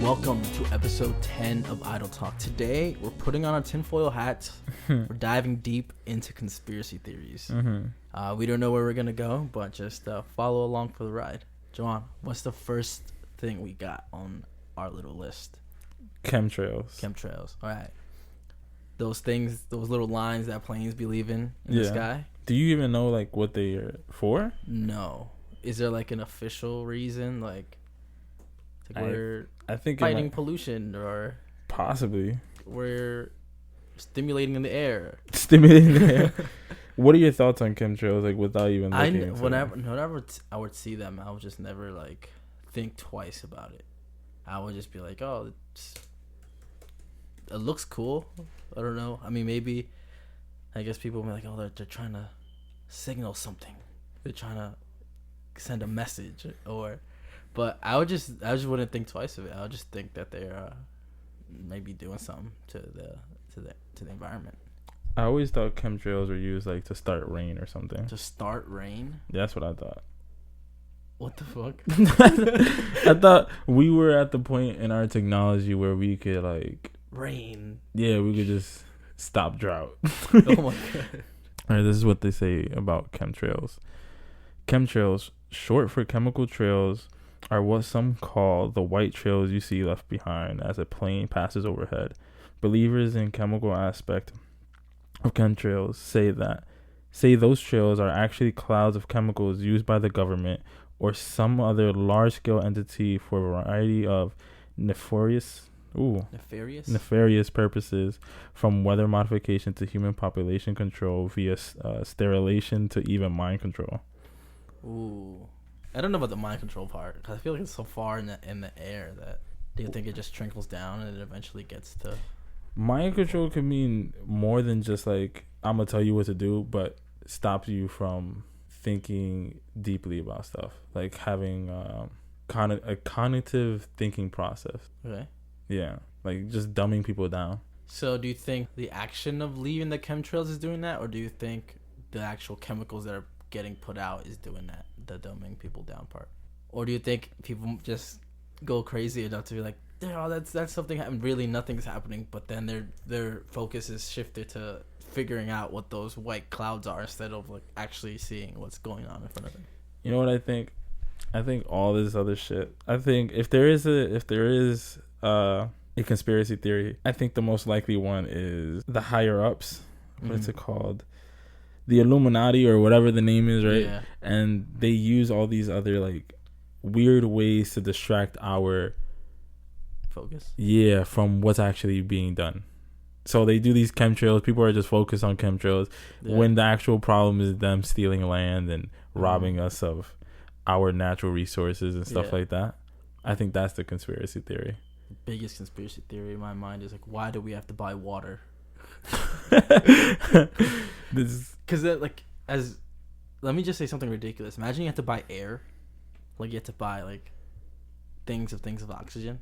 Welcome to episode 10 of Idle Talk. Today, we're putting on our tinfoil hats. We're diving deep into conspiracy theories. We don't know where we're going to go, but just follow along for the ride. Joanne, what's the first thing we got on our little list? Chem Trails. Chem Trails. All right. Those things, those little lines that planes be leaving in the sky. Do you even know, like, what they are for? No. Is there, like, an official reason? Like we're I think fighting pollution, or possibly we're stimulating in the air. Stimulating the air. What are your thoughts on chemtrails, like, without even looking into whenever I would see them, I would just never, like, think twice about it. I would just be like, oh, it looks cool. I don't know. I mean, maybe, I guess people will be like, oh, they're trying to signal something. They're trying to send a message, but I just wouldn't think twice of it. I would just think that they're maybe doing something to the environment. I always thought chemtrails were used, like, to start rain or something. To start rain? Yeah, that's what I thought. What the fuck? I thought we were at the point in our technology where we could, like, rain. Yeah, we could just stop drought. Oh my god. All right, this is what they say about chemtrails. Chemtrails, short for chemical trails, are what some call the white trails you see left behind as a plane passes overhead. Believers in chemical aspect of chemtrails say those trails are actually clouds of chemicals used by the government or some other large-scale entity for a variety of nefarious purposes, from weather modification to human population control via sterilization to even mind control. Ooh. I don't know about the mind control part, because I feel like it's so far in the air that, do you think it just trickles down and it eventually gets to... Mind control can mean more than just, like, I'm going to tell you what to do, but stops you from thinking deeply about stuff. Like having a cognitive thinking process. Okay. Yeah. Like just dumbing people down. So do you think the action of leaving the chemtrails is doing that? Or do you think the actual chemicals that are getting put out is doing that, the dumbing people down part? Or do you think people just go crazy enough to be like, oh, that's something happened, really nothing's happening, but then their focus is shifted to figuring out what those white clouds are instead of, like, actually seeing what's going on in front of them? You know what I think? I think all this other shit. I think if there is a conspiracy theory, I think the most likely one is the higher ups. What's it called? The Illuminati or whatever the name is, right? Yeah. And they use all these other, like, weird ways to distract our focus. Yeah, from what's actually being done. So they do these chemtrails. People are just focused on chemtrails when the actual problem is them stealing land and robbing us of our natural resources and stuff like that. I think that's the conspiracy theory. The biggest conspiracy theory in my mind is, like, why do we have to buy water? Because, like, let me just say something ridiculous. Imagine you have to buy air. Like, you have to buy, like, things of oxygen.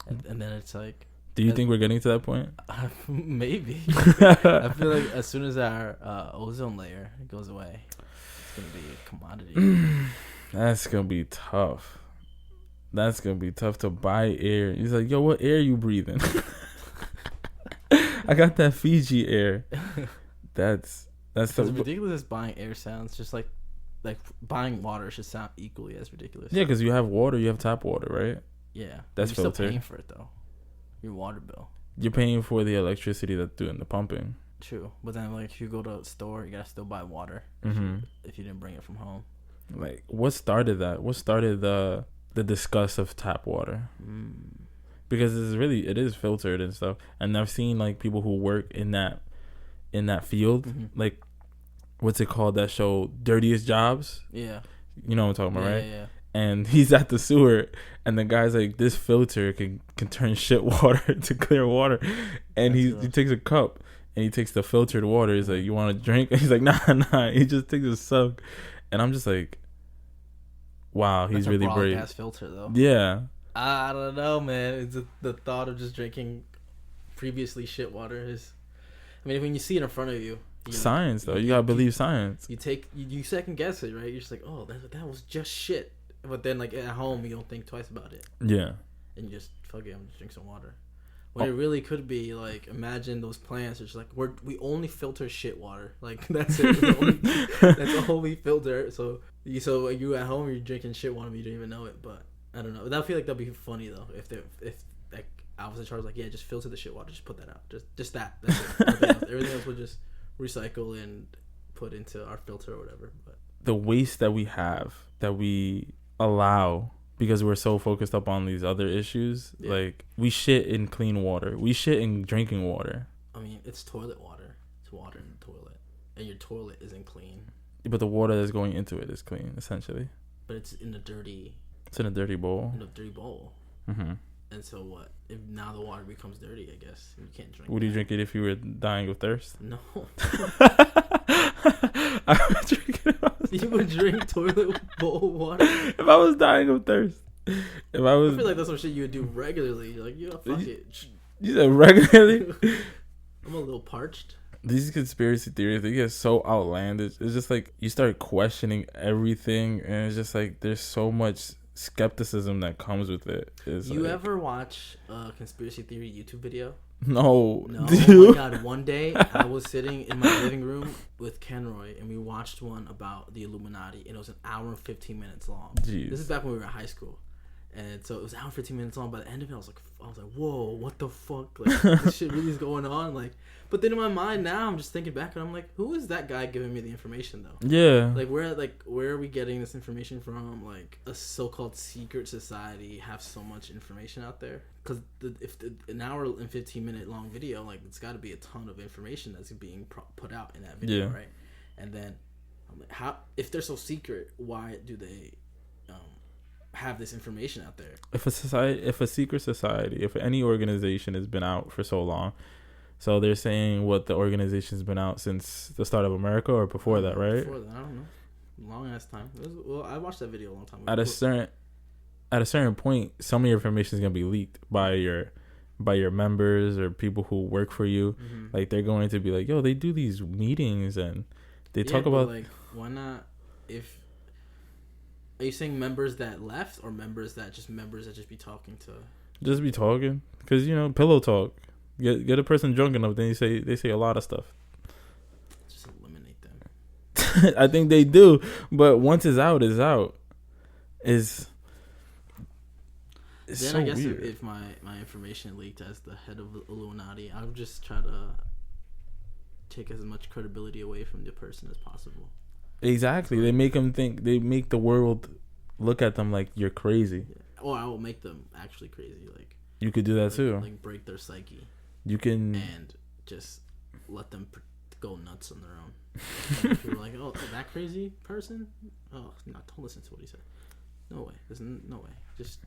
And then it's like... Do you think we're getting to that point? Maybe. I feel like as soon as our ozone layer goes away, it's going to be a commodity. That's going to be tough. That's going to be tough to buy air. He's like, yo, what air you breathing? I got that Fiji air. That's as ridiculous as buying air sounds. Just like buying water should sound equally as ridiculous. Yeah, because you have water, you have tap water, right? Yeah, that's you're filtered. Still paying for it though. Your water bill. You're paying for the electricity that's doing the pumping. True, but then, like, if you go to a store, you gotta still buy water if you didn't bring it from home. Like, what started that? What started the disgust of tap water? Because it is filtered and stuff. And I've seen, like, people who work in that field, like, what's it called, that show, Dirtiest Jobs? Yeah. You know what I'm talking about, right? Yeah. And he's at the sewer, and the guy's like, this filter can turn shit water to clear water. And he takes a cup, and he takes the filtered water. He's like, you want to drink? And he's like, nah. He just takes a suck. And I'm just like, wow, he's really brave. That's a filter, though. Yeah. I don't know, man. It's the thought of just drinking previously shit water is... I mean, when you see it in front of you... Science, though. You gotta believe science. You second guess it, right? You're just like, oh, that was just shit. But then, like, at home, you don't think twice about it. Yeah. and you just fuck it, I'm just drink some water. When it really could be like, imagine those plants. It's like we only filter shit water. Like that's it. That's all we filter. So you at home, you're drinking shit water, you don't even know it. But I don't know. I feel like that'd be funny though if like I was in charge, like, yeah, just filter the shit water, just put that out, just that. That's it. Everything else would just recycle and put into our filter or whatever. But the waste that we have, that we allow because we're so focused up on these other issues, like we shit in clean water, we shit in drinking water. I mean, it's toilet water. It's water in the toilet, and your toilet isn't clean. But the water that's going into it is clean, essentially. But it's in a dirty. It's in a dirty bowl. Mm-hmm. And so what? If now the water becomes dirty, I guess you can't drink. Would you drink it if you were dying of thirst? No. I would drink it. You would drink toilet bowl water if I was dying of thirst. I feel like that's some shit you would do regularly. You're like, fuck it. You said regularly? I'm a little parched. These conspiracy theories, they get so outlandish. It's just like you start questioning everything, and it's just like there's so much skepticism that comes with it. You ever watch a conspiracy theory YouTube video? No. Dude. Oh my god! One day I was sitting in my living room with Kenroy, and we watched one about the Illuminati, and it was an hour and 15 minutes long. Jeez. This is back when we were in high school, and so it was an hour and 15 minutes long. By the end of it, I was like, whoa, what the fuck? Like, this shit really is going on. Like, but then in my mind now, I'm just thinking back, and I'm like, who is that guy giving me the information though? Yeah. Like, where are we getting this information from? Like, a so-called secret society have so much information out there? Because if an hour and 15-minute long video, like, it's got to be a ton of information that's being put out in that video, right? And then, I'm like, how? If they're so secret, why do they have this information out there? If a secret society, if any organization has been out for so long, so they're saying what the organization's been out since the start of America or before that, right? Before that, I don't know. Long ass time. I watched that video a long time ago. At a certain point, some of your information is gonna be leaked by your members or people who work for you. Mm-hmm. Like, they're going to be like, yo, they do these meetings and they talk about, like, why not? Are you saying members that left or members that just be talking to? Just be talking, because pillow talk. Get a person drunk enough, then they say a lot of stuff. Just eliminate them. I think they do, but once it's out, it's out. It's then so I guess weird. If my information leaked as the head of the Illuminati, I would just try to take as much credibility away from the person as possible. Exactly. They make them think. They make the world look at them like you're crazy. Yeah. Or I will make them actually crazy. Like, you could do that too. Like, break their psyche. You can and just let them go nuts on their own. If you're like, oh, that crazy person? Oh, no, don't listen to what he said. No way. There's no way.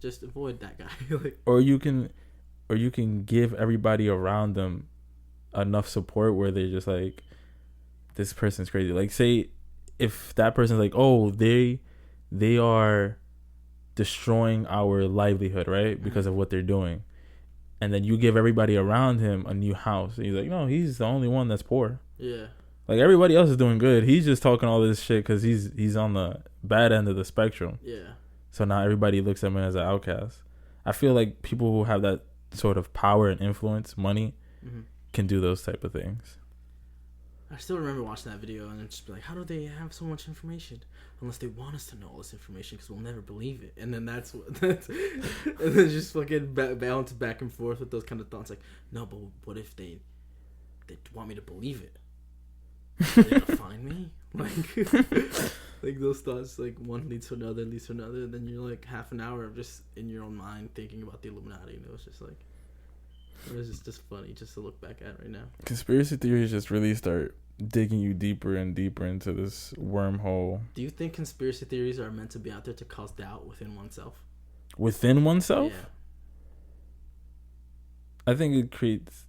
Just avoid that guy. Like, or you can give everybody around them enough support where they're just like, this person's crazy. Like, say if that person's like, oh, they are destroying our livelihood, right? Because of what they're doing. And then you give everybody around him a new house. And he's like, no, he's the only one that's poor. Yeah. Like, everybody else is doing good. He's just talking all this shit because he's on the bad end of the spectrum. Yeah. So now everybody looks at him as an outcast. I feel like people who have that sort of power and influence, money, can do those type of things. I still remember watching that video and just be like, how do they have so much information? Unless they want us to know all this information, because we'll never believe it. And then and then just fucking bounce back and forth with those kind of thoughts. Like, no, but what if they want me to believe it? Are they gonna find me? Like those thoughts, like, one leads to another, then you're like half an hour of just in your own mind thinking about the Illuminati, and it was just funny just to look back at right now. Conspiracy theories just really start digging you deeper and deeper into this wormhole. Do you think conspiracy theories are meant to be out there to cause doubt within oneself? Within oneself? Yeah. I think it creates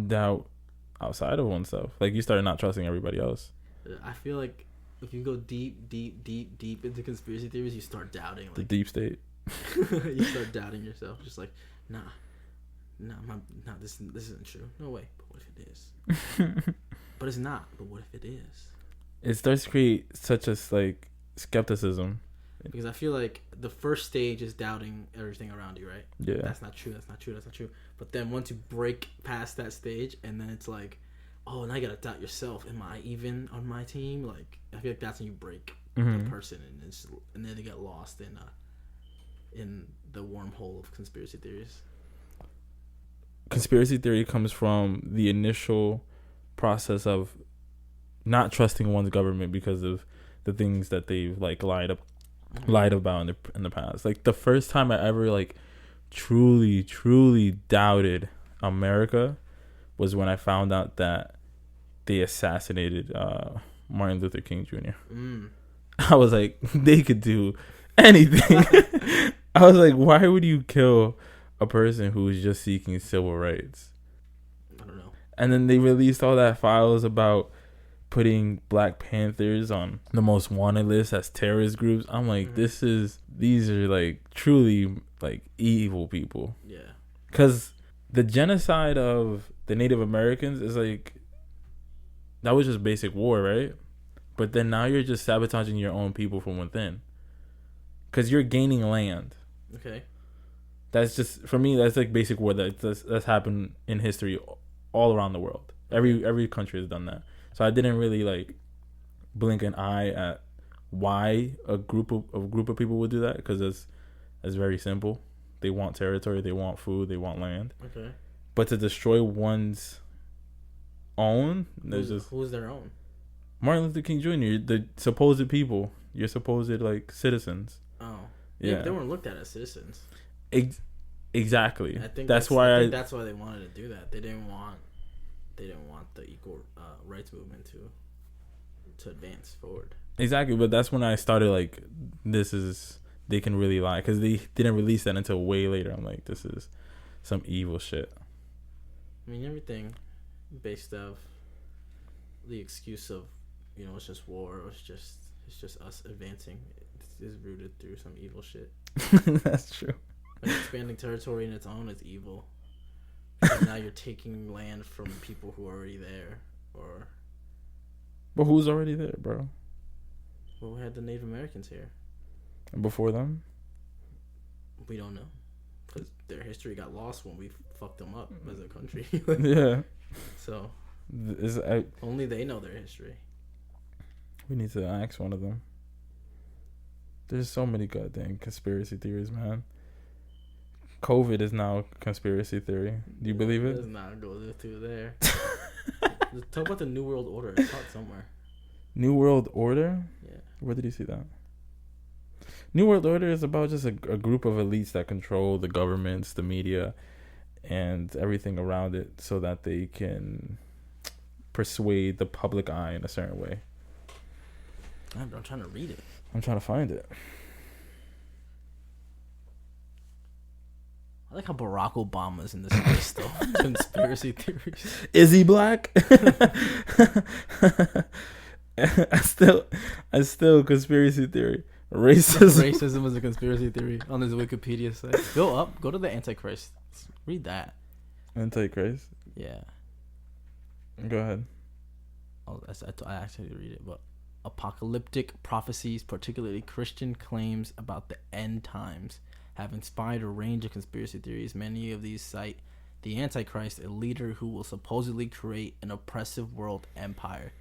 doubt outside of oneself. Like, you start not trusting everybody else. I feel like if you go deep into conspiracy theories, you start doubting. Like, the deep state. You start doubting yourself. Just like, nah, this isn't true. No way. But what if it is? But it's not. But what if it is? It starts to create such a, like, skepticism. Because I feel like the first stage is doubting everything around you, right? Yeah. That's not true. That's not true. That's not true. But then once you break past that stage, and then it's like, oh, now you gotta doubt yourself. Am I even on my team? Like, I feel like that's when you break the person, and then they get lost in the wormhole of conspiracy theories. Conspiracy theory comes from the initial process of not trusting one's government because of the things that they've like lied about in the past. Like the first time I ever like truly doubted America was when I found out that they assassinated Martin Luther King Jr. I was like, they could do anything. I was like, why would you kill a person who's just seeking civil rights? I don't know. And then they released all that files about putting Black Panthers on the most wanted list as terrorist groups. I'm like, these are like truly like evil people. Yeah. Because the genocide of the Native Americans is like, that was just basic war, right? But then now you're just sabotaging your own people from within. Because you're gaining land. Okay. That's just, for me, that's like basic war that's happened in history all around the world. Every country has done that. So I didn't really like blink an eye at why a group of people would do that, because it's very simple. They want territory, they want food, they want land. Okay. But to destroy one's own, who's their own? Martin Luther King Jr., the supposed people, your supposed like citizens. Oh. Yeah. But they weren't looked at as citizens. Exactly. I think that's why that's why they wanted to do that. They didn't want the equal rights movement to advance forward. Exactly, but that's when I started like, they can really lie, because they didn't release that until way later. I'm like, this is some evil shit. I mean, everything based off the excuse of, it's just war, or it's just us advancing. It's rooted through some evil shit. That's true. Like expanding territory in its own is evil. Because now you're taking land from people who are already there, But who's already there, bro? Well, we had the Native Americans here. And before them? We don't know, because their history got lost when we fucked them up as a country. Yeah. So only they know their history. We need to ask one of them. There's so many goddamn conspiracy theories, man. COVID is now a conspiracy theory. Do you believe it? Let's not go through there. Talk about the New World Order. It's taught somewhere. New World Order? Yeah. Where did you see that? New World Order is about just a group of elites that control the governments, the media, and everything around it, so that they can persuade the public eye in a certain way. I'm trying to read it. I'm trying to find it. I like how Barack Obama's in this list, though. Conspiracy theories. Is he black? I still conspiracy theory. Racism is a conspiracy theory on his Wikipedia site. Go to the Antichrist. Read that. Antichrist? Yeah. Go ahead. I actually read it, but apocalyptic prophecies, particularly Christian claims about the end times, have inspired a range of conspiracy theories. Many of these cite the Antichrist, a leader who will supposedly create an oppressive world empire.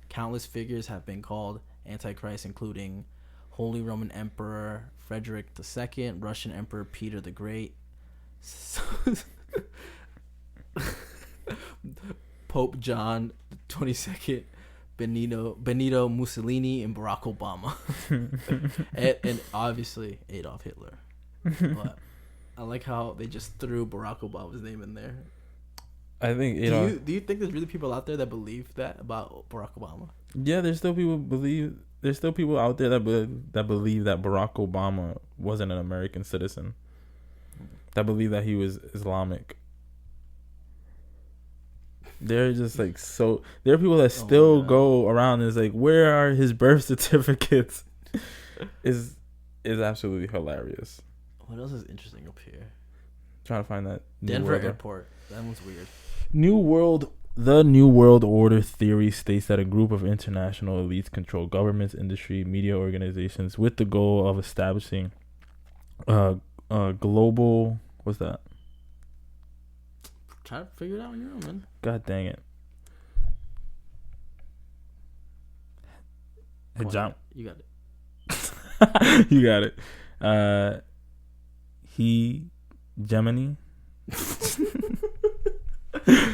Countless figures have been called Antichrist, including Holy Roman Emperor Frederick II, Russian Emperor Peter the Great, Pope John XXII, Benito Mussolini, and Barack Obama, and obviously Adolf Hitler. But I like how they just threw Barack Obama's name in there. I think do you think there's really people out there that believe that about Barack Obama? Yeah, there's still people out there that believe that Barack Obama wasn't an American citizen. That believe that he was Islamic. They're just like, so there are people that still go around and is like, where are his birth certificates? is absolutely hilarious. What else is interesting up here? Trying to find that Denver Airport. That one's weird. New World The New World Order theory states that a group of international elites control governments, industry, media organizations with the goal of establishing global. What's that? Try to figure it out on your own, man. God dang it. Hijab. You got it. You got it. Hegemony.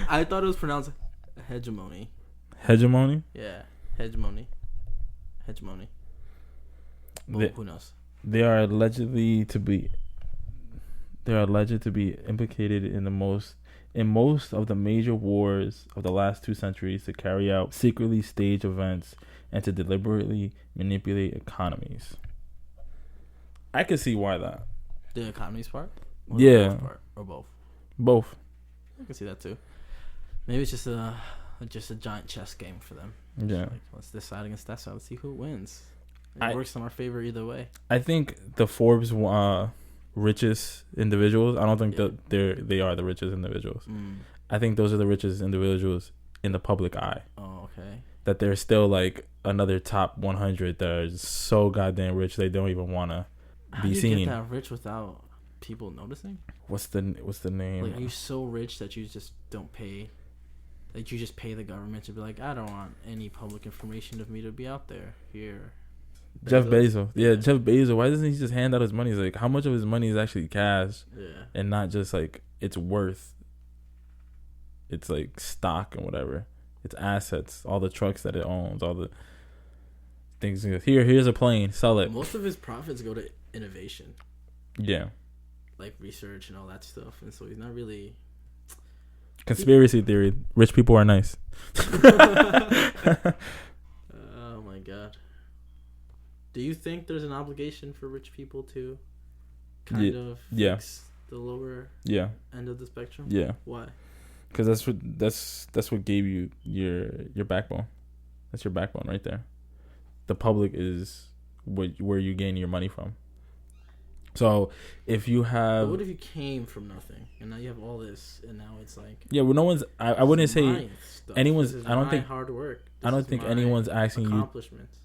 I thought it was pronounced hegemony. Hegemony? Yeah, hegemony. Well, who knows? They are alleged to be implicated in most of the major wars of the last 2 centuries, to carry out secretly staged events and to deliberately manipulate economies. I can see why that. The economies part? Or yeah. Part? Or both? Both. I can see that too. Maybe it's just a giant chess game for them. Yeah. Like, let's decide against that side. Let's see who wins. It works in our favor either way. I think the Forbes richest individuals, I don't think that they are the richest individuals. I think those are the richest individuals in the public eye. Oh, okay. That they're still like another top 100 that are so goddamn rich they don't even want to be seen. How do you get that rich without people noticing? What's the name? Like, are you so rich that you just don't pay? Like, you just pay the government to be like, I don't want any public information of me to be out there. Here. Jeff Bezos. Yeah, Jeff Bezos. Why doesn't he just hand out his money? It's like, how much of his money is actually cash? Yeah. And not just like it's worth. It's like stock and whatever. It's assets. All the trucks that it owns. All the things. Here's a plane. Sell it. Most of his profits go to innovation. Yeah. Like research and all that stuff. And so he's not really... Conspiracy theory. Rich people are nice. Oh my God. Do you think there's an obligation for rich people to kind of fix the lower end of the spectrum? Yeah. Why? Because that's what gave you your backbone. That's your backbone right there. The public is where you gain your money from. So if you have... But what if you came from nothing and now you have all this and now it's like... Yeah, well, no one's... I wouldn't say anyone's... I don't think... hard work. I don't think anyone's asking you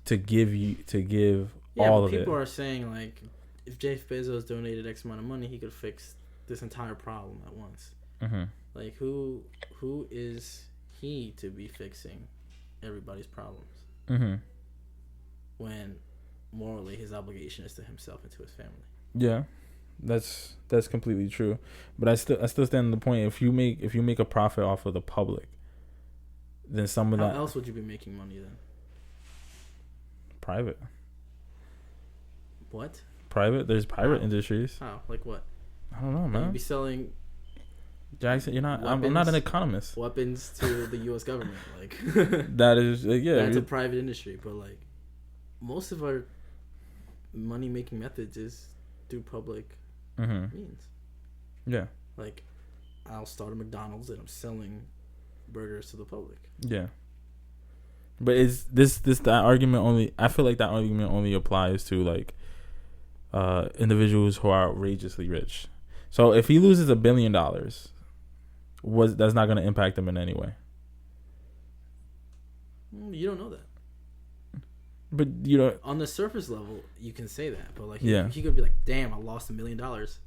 to give all of it. People are saying, like, if Jeff Bezos donated X amount of money, he could fix this entire problem at once. Mm-hmm. Like, who is he to be fixing everybody's problems? Mm-hmm. When morally his obligation is to himself and to his family. Yeah, that's completely true. But I still stand on the point. If you make a profit off of the public, then some of that... How else would you be making money then? Private. What? Private? There's private industries. How? Like what? I don't know, man. You'd be selling... Jackson, you're not... I'm not an economist. Weapons to the U.S. government. Like that is... yeah. That's a private industry. But, like, most of our money-making methods is through public means. Yeah. Like, I'll start a McDonald's and I'm selling burgers to the public. Yeah. But is that argument only... I feel like that argument only applies to, like, individuals who are outrageously rich. So if he loses $1 billion, that's not going to impact him in any way. You don't know that. But you know, on the surface level, you can say that, but like he could be like, "Damn, I lost $1 million."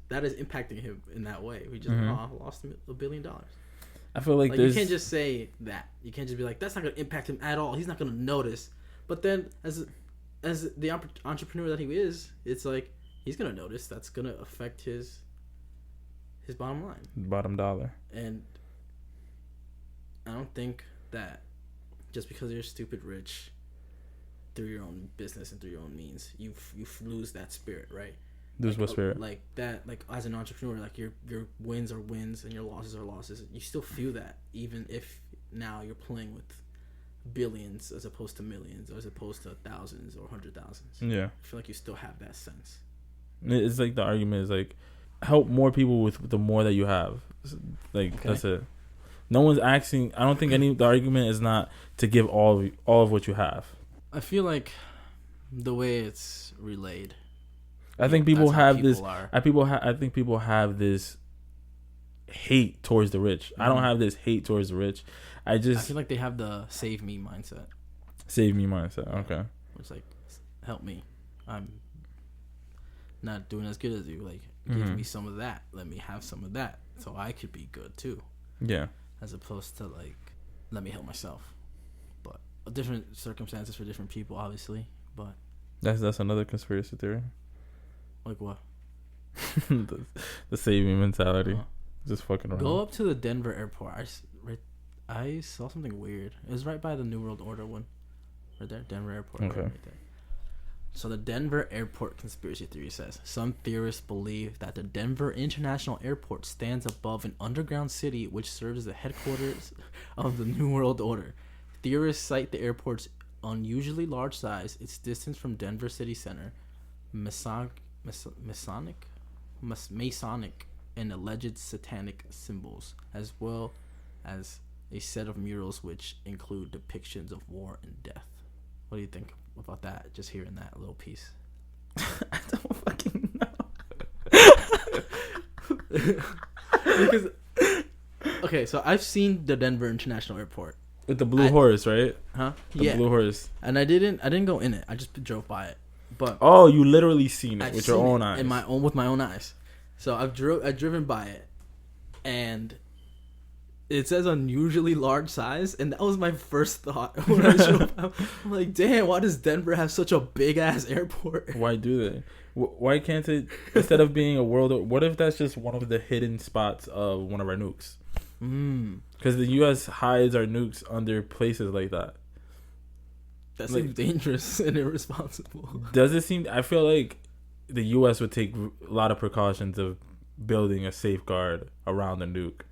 That is impacting him in that way. We just I lost $1 billion. I feel like you can't just say that. You can't just be like, "That's not going to impact him at all. He's not going to notice." But then, as the entrepreneur that he is, it's like he's going to notice. That's going to affect his bottom line, bottom dollar. And I don't think that just because you're stupid rich through your own business and through your own means, you lose that spirit, right? Lose what spirit? Like that, like as an entrepreneur, like your wins are wins and your losses are losses. You still feel that, even if now you're playing with billions as opposed to millions, or as opposed to thousands or 100,000s. Yeah, I feel like you still have that sense. It's like the argument is like, help more people with the more that you have. Like that's it. No one's asking. I don't think the argument is not to give all of what you have. I feel like the way it's relayed. I think people have this. I think people have this hate towards the rich. I don't have this hate towards the rich. I feel like they have the save me mindset. Save me mindset. Okay. It's like, help me. I'm not doing as good as you. Like, give me some of that. Let me have some of that, so I could be good too. Yeah. As opposed to like, let me help myself. But different circumstances for different people, obviously. But that's another conspiracy theory. Like what? the save me mentality. Just fucking around. Go up to the Denver airport. I saw something weird. It was right by the New World Order one. Right there, Denver airport. Okay. Right there. So the Denver airport conspiracy theory says some theorists believe that the Denver International Airport stands above an underground city which serves as the headquarters of the New World Order. Theorists cite the airport's unusually large size, its distance from Denver city center, Masonic, and alleged satanic symbols, as well as a set of murals which include depictions of war and death. What do you think about that? Just hearing that little piece. I don't fucking know. Because, okay, so I've seen the Denver International Airport with the blue horse, right? Huh? The blue horse. And I didn't go in it. I just drove by it. But oh, you literally seen it with your own eyes. With my own eyes. So I've driven by it, and it says unusually large size, and that was my first thought when I drove out. I'm like, damn, why does Denver have such a big ass airport? Why do they? Why can't it, instead of being a world, what if that's just one of the hidden spots of one of our nukes? Because the U.S. hides our nukes under places like that. That seems dangerous and irresponsible. Does it seem? I feel like the U.S. would take a lot of precautions of building a safeguard around the nuke.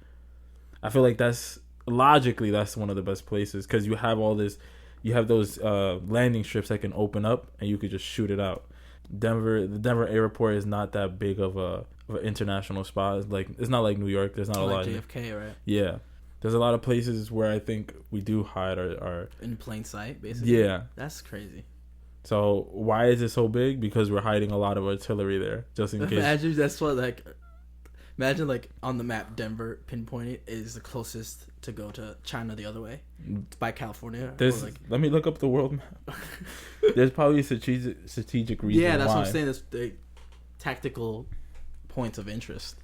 I feel like that's one of the best places because you have all this, you have those landing strips that can open up and you could just shoot it out. The Denver airport is not that big of an international spot. It's not like New York. There's not a lot. Like JFK, right? Yeah, there's a lot of places where I think we do hide our in plain sight, basically. Yeah, that's crazy. So why is it so big? Because we're hiding a lot of artillery there, just in case. Imagine like on the map, Denver pinpointed is the closest to go to China the other way by California. Let me look up the world map. There's probably strategic reason. Yeah, that's what I'm saying. That's the tactical points of interest.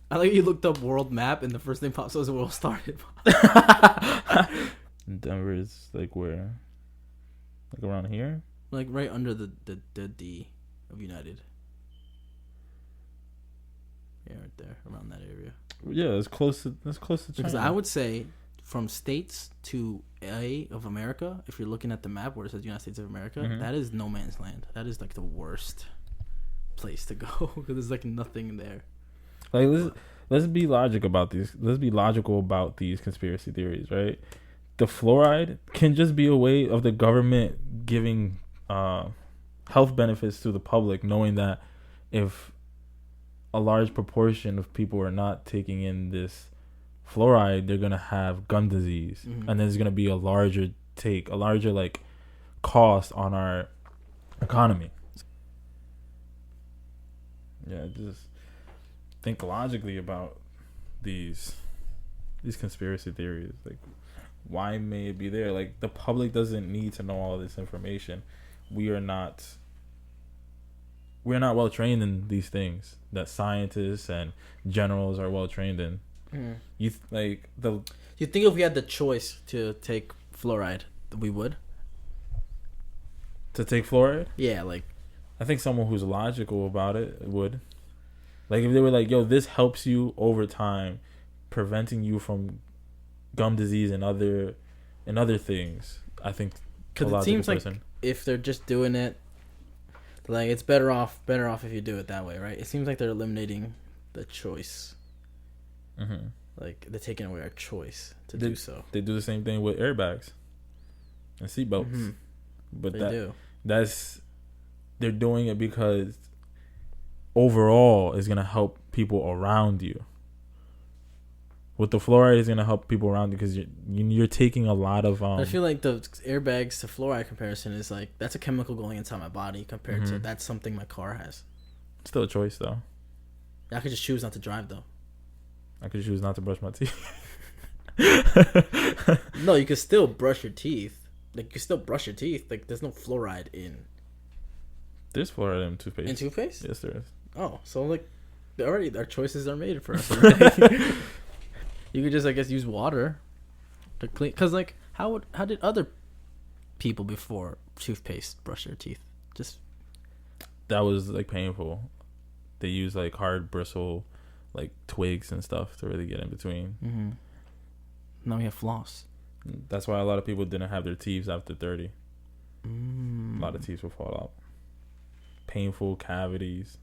I like you looked up world map and the first thing pops up is the world started. Denver is like where? Like around here? Like right under the D of United. Yeah, right there, around that area. Yeah, it's close to China. Because I would say from states to A of America, if you're looking at the map where it says United States of America, that is no man's land. That is like the worst place to go because there's like nothing there. Like let's be logical about these. Let's be logical about these conspiracy theories, right? The fluoride can just be a way of the government giving health benefits to the public, knowing that if a large proportion of people are not taking in this fluoride, they're gonna have gum disease, and there's gonna be a larger like cost on our economy. Yeah, just think logically about these conspiracy theories. Like, why may it be there? Like, the public doesn't need to know all this information. We're not well trained in these things that scientists and generals are well trained in. You think if we had the choice to take fluoride, we would? To take fluoride? Yeah, like I think someone who's logical about it would. Like if they were like, "Yo, this helps you over time, preventing you from gum disease and other things." I think because it seems like if they're just doing it, like it's better off if you do it that way, right? It seems like they're eliminating the choice. Like they're taking away our choice to do so. They do the same thing with airbags and seatbelts, but they're doing it because overall is gonna help people around you. With the fluoride, is gonna help people around you because you're taking a lot of. I feel like the airbags to fluoride comparison is like that's a chemical going inside my body compared to that's something my car has. Still a choice though. I could just choose not to drive though. I could choose not to brush my teeth. No, you can still brush your teeth. Like, you still brush your teeth. Like, there's no fluoride in. There's fluoride in toothpaste. In toothpaste? Yes, there is. Oh, so like, our choices are made for us. You could just, I guess, use water to clean. Cause like, how did other people before toothpaste brush their teeth? Just that was like painful. They use like hard bristle, like twigs and stuff to really get in between. Mm-hmm. Now we have floss. That's why a lot of people didn't have their teeth after 30. A lot of teeth will fall out. Painful cavities.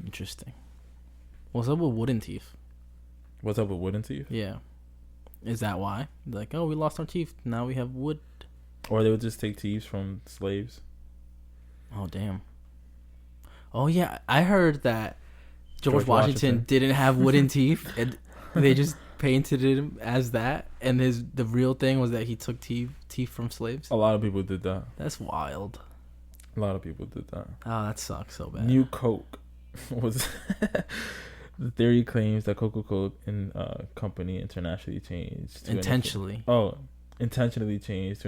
Interesting. What's up with wooden teeth? What's up with wooden teeth? Yeah. Is that why? Like, oh, we lost our teeth. Now we have wood. Or they would just take teeth from slaves. Oh, damn. Oh, yeah. I heard that George Washington didn't have wooden teeth. And they just painted him as that. And the real thing was that he took teeth from slaves. A lot of people did that. That's wild. A lot of people did that. Oh, that sucks so bad. New Coke was... The theory claims that Coca-Cola company intentionally changed to an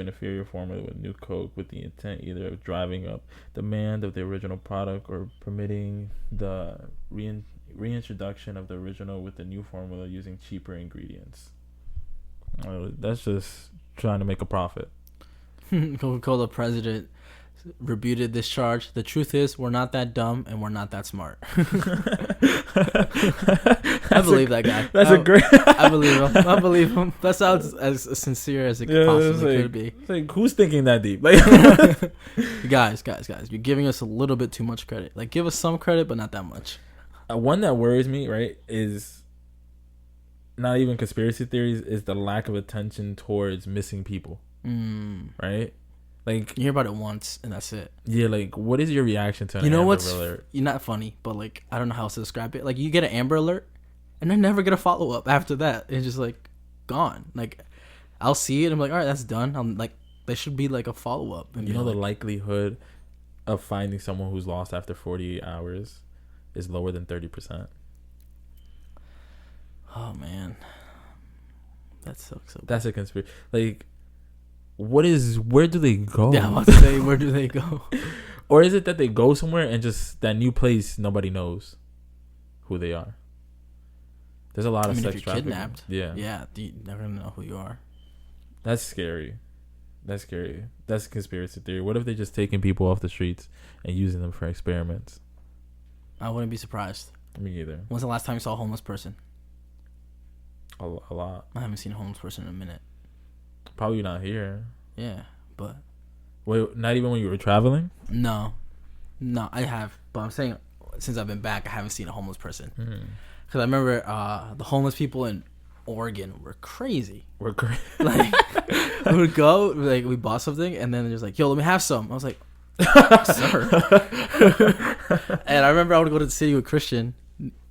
inferior formula with New Coke with the intent either of driving up demand of the original product or permitting the reintroduction of the original with the new formula using cheaper ingredients. That's just trying to make a profit. Coca-Cola president rebuted this charge. The truth is, we're not that dumb and we're not that smart. I believe that guy. I believe him. That sounds as sincere as it possibly could be. Like, who's thinking that deep? Like, guys, you're giving us a little bit too much credit. Like, give us some credit, but not that much. One that worries me, right, is not even conspiracy theories, is the lack of attention towards missing people. Right? Like, you hear about it once and that's it. Yeah, like, what is your reaction to an Amber Alert? You're not funny, but like, I don't know how else to describe it. Like, you get an Amber Alert and then never get a follow up after that. It's just like gone. Like, I'll see it and I'm like, all right, that's done. I'm like, there should be like a follow up. And you know, the likelihood of finding someone who's lost after 48 hours is lower than 30%. Oh man, that sucks. That's a conspiracy. Like, where do they go? Yeah, I'm about to say, where do they go? Or is it that they go somewhere and just that new place, nobody knows who they are? There's a lot of sex trafficking. Kidnapped. Yeah, you're never gonna know who you are. That's scary. That's a conspiracy theory. What if they're just taking people off the streets and using them for experiments? I wouldn't be surprised. Me either. When's the last time you saw a homeless person? A lot. I haven't seen a homeless person in a minute. Probably not here. Yeah, but... Wait, not even when you were traveling? No, I have. But I'm saying, since I've been back, I haven't seen a homeless person. Because I remember the homeless people in Oregon were crazy. Like, we would go, like, we bought something, and then they're just like, yo, let me have some. I was like, sir. And I remember I would go to the city with Christian,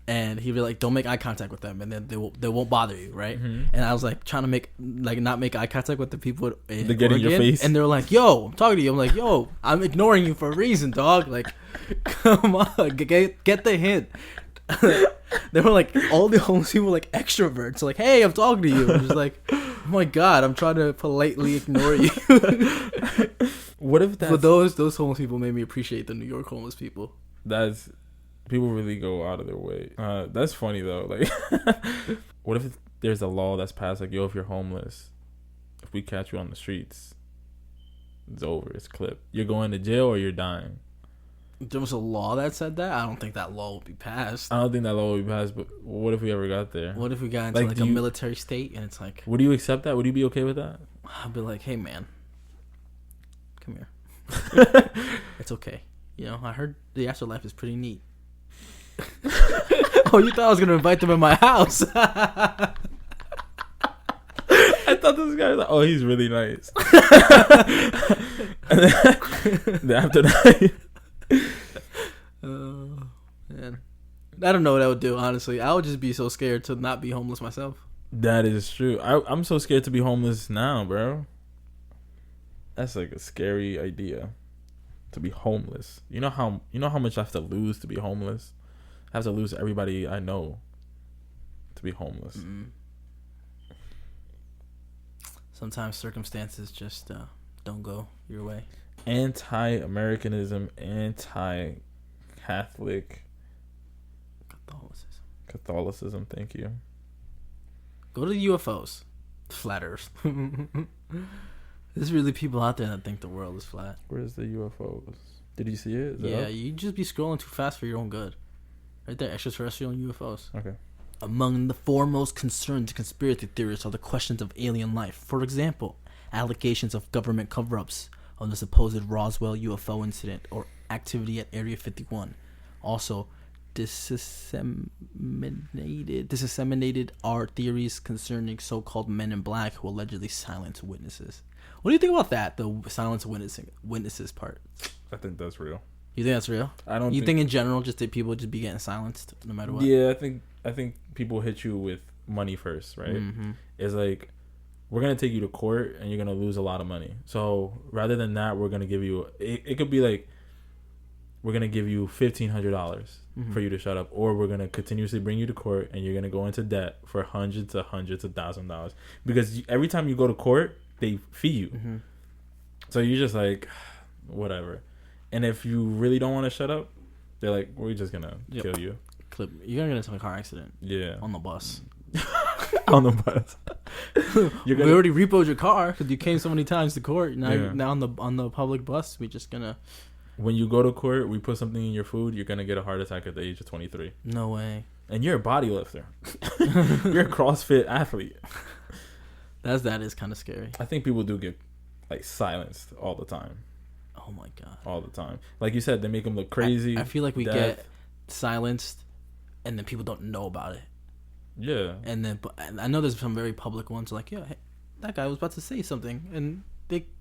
and he'd be like, don't make eye contact with them, and then they won't bother you, right? And I was like trying to not make eye contact with the people in they get in your face, and they're like, yo, I'm talking to you. I'm like, yo, I'm ignoring you for a reason, dog. Like, come on, get the hint. They were like, all the homeless people were like extroverts, like, hey, I'm talking to you. I'm just like, oh my god, I'm trying to politely ignore you. What if that? But those homeless people made me appreciate the New York homeless people. People really go out of their way. That's funny though. Like, what if there's a law that's passed like, yo, if you're homeless, if we catch you on the streets, it's over. It's clipped. You're going to jail or you're dying. If there was a law that said that, I don't think that law would be passed. I don't think that law would be passed. But what if we ever got there? What if we got into like a military state and it's like? Would you accept that? Would you be okay with that? I'd be like, hey man, come here. It's okay. You know, I heard the afterlife is pretty neat. Oh, you thought I was gonna invite them in my house? I thought this guy was like, oh, he's really nice. And then after that, man, I don't know what I would do. Honestly, I would just be so scared to not be homeless myself. That is true. I'm so scared to be homeless now, bro. That's like a scary idea, to be homeless. You know how much I have to lose to be homeless. I have to lose everybody I know to to be homeless. Mm-mm. Sometimes circumstances just don't go your way. Anti-Americanism, anti-Catholic, Catholicism. Thank you. Go to the UFOs, flat Earth. There's really people out there that think the world is flat. Where's the UFOs? Did you see it? Yeah, you just be scrolling too fast for your own good. Right there, extraterrestrial and UFOs. Okay. Among the foremost concerns to conspiracy theorists are the questions of alien life. For example, allegations of government cover-ups on the supposed Roswell UFO incident or activity at Area 51. Also, disseminated are theories concerning so-called men in black who allegedly silence witnesses. What do you think about that? The silence witnesses part. I think that's real. You think that's real? I don't. You think in general, just that people just be getting silenced no matter what? Yeah, I think people hit you with money first, right? Mm-hmm. It's like, we're gonna take you to court and you're gonna lose a lot of money. So rather than that, we're gonna give you. It could be like, we're gonna give you $1,500 for you to shut up, or we're gonna continuously bring you to court and you're gonna go into debt for hundreds of $1,000s because every time you go to court, they fee you. Mm-hmm. So you're just like, whatever. And if you really don't want to shut up, they're like, we're just gonna kill you. You're gonna get into a car accident. Yeah. On the bus. On the bus. We already repoed your car because you came so many times to court. Now on the public bus, we just gonna. When you go to court, we put something in your food, you're gonna get a heart attack at the age of 23. No way. And you're a body lifter. You're a CrossFit athlete. That is kind of scary. I think people do get like silenced all the time. Oh my god. All the time. Like you said, they make them look crazy. I feel like we get silenced, and then people don't know about it. Yeah. And then I know there's some very public ones like, yeah, hey, that guy was about to say something, and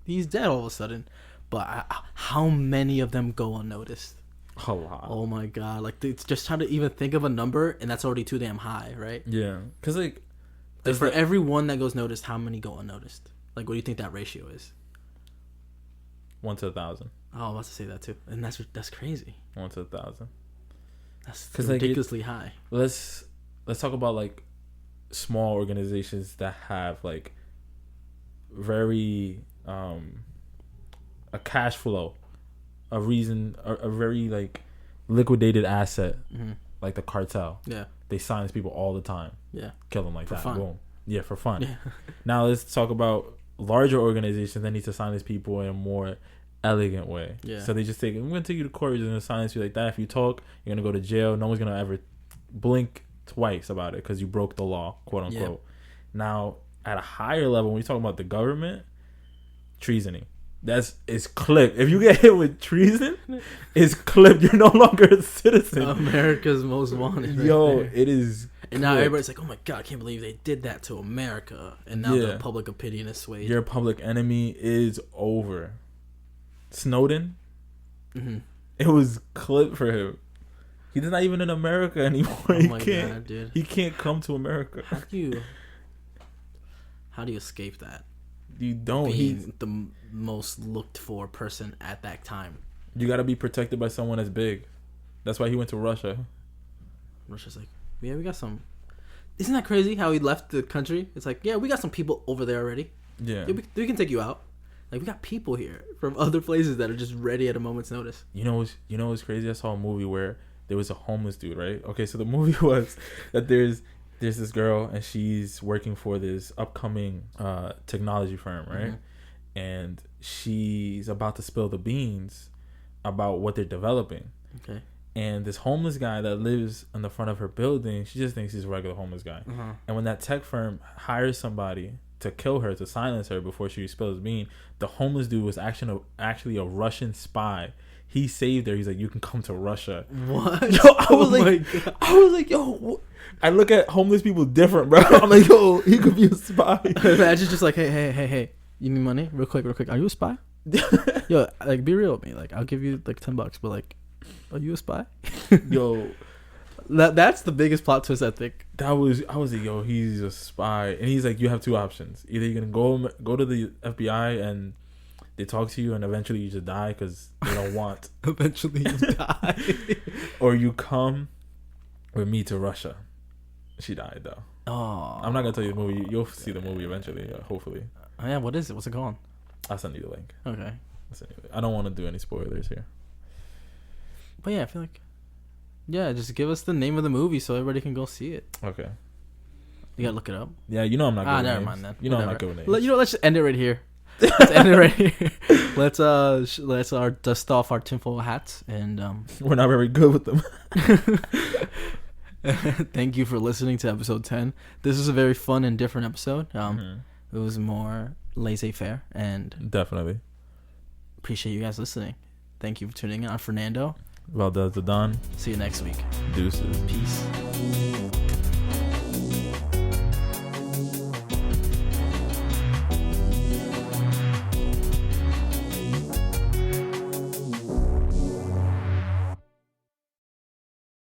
he's dead all of a sudden. But how many of them go unnoticed? A lot. Oh my god! Like, it's just trying to even think of a number, and that's already too damn high, right? Yeah. Because like for every one that goes noticed, how many go unnoticed? Like, what do you think that ratio is? 1 to 1,000. Oh, I was about to say that too, and that's crazy. 1 to 1,000. That's ridiculously high. Let's talk about like small organizations that have like very a cash flow, a very like liquidated asset, like the cartel. Yeah, they silence people all the time. Yeah, kill them like for that. Fun. Boom. Yeah, for fun. Yeah. Now let's talk about larger organizations that need to silence people in a more elegant way. Yeah. So they just say, I'm gonna take you to court, you're gonna silence you like that. If you talk, you're gonna go to jail. No one's gonna ever blink twice about it because you broke the law, quote unquote. Yeah. Now at a higher level, when you talk about the government, treasoning. It's clipped. If you get hit with treason, it's clipped. You're no longer a citizen. America's most wanted. Yo, it is. And now everybody's like, oh my god, I can't believe they did that to America. And now the public opinion is swayed. Your public enemy is over. Snowden, it was clipped for him. He's not even in America anymore. Oh my god, dude. He can't come to America. How do you escape that? You don't. Being the most looked for person at that time. You got to be protected by someone as big. That's why he went to Russia. Russia's like, yeah, we got some. Isn't that crazy how he left the country? It's like, yeah, we got some people over there already. Yeah, we can take you out. Like, we got people here from other places that are just ready at a moment's notice. You know what's crazy? I saw a movie where there was a homeless dude, right? Okay, so the movie was that there's this girl and she's working for this upcoming technology firm, right? And she's about to spill the beans about what they're developing. Okay. And this homeless guy that lives in the front of her building, she just thinks he's a regular homeless guy. And when that tech firm hires somebody to kill her, to silence her before she spills bean, the homeless dude was actually a Russian spy. He saved her. He's like, you can come to Russia. What? Yo, I was like, yo, I look at homeless people different, bro. I'm like, yo, he could be a spy. Imagine just like, hey, you need money? Real quick. Are you a spy? Yo, like, be real with me. Like, I'll give you like $10, but like, are you a spy? Yo, that's the biggest plot twist, I think. I was like, yo, he's a spy, and he's like, you have two options. Either you're gonna go to the FBI and they talk to you, and eventually you just die because they don't want. Eventually you die, or you come with me to Russia. She died though. Oh. I'm not gonna tell you the movie. You'll see the movie eventually. Hopefully. Oh, yeah. What is it? What's it called? I'll send you the link. Okay. I don't want to do any spoilers here. But yeah, I feel like, yeah, just give us the name of the movie so everybody can go see it. Okay. You gotta look it up. Yeah, you know I'm not good with never names. mind then. You know Whatever. I'm not good with names. Let's just end it right here. Let's end it right here. Let's dust off our tinfoil hats and we're not very good with them. Thank you for listening to episode 10. This is a very fun and different episode. It was more laissez-faire and definitely appreciate you guys listening. Thank you for tuning in. I'm Fernando. ValdezDaDon. See you next week. Deuces. Peace.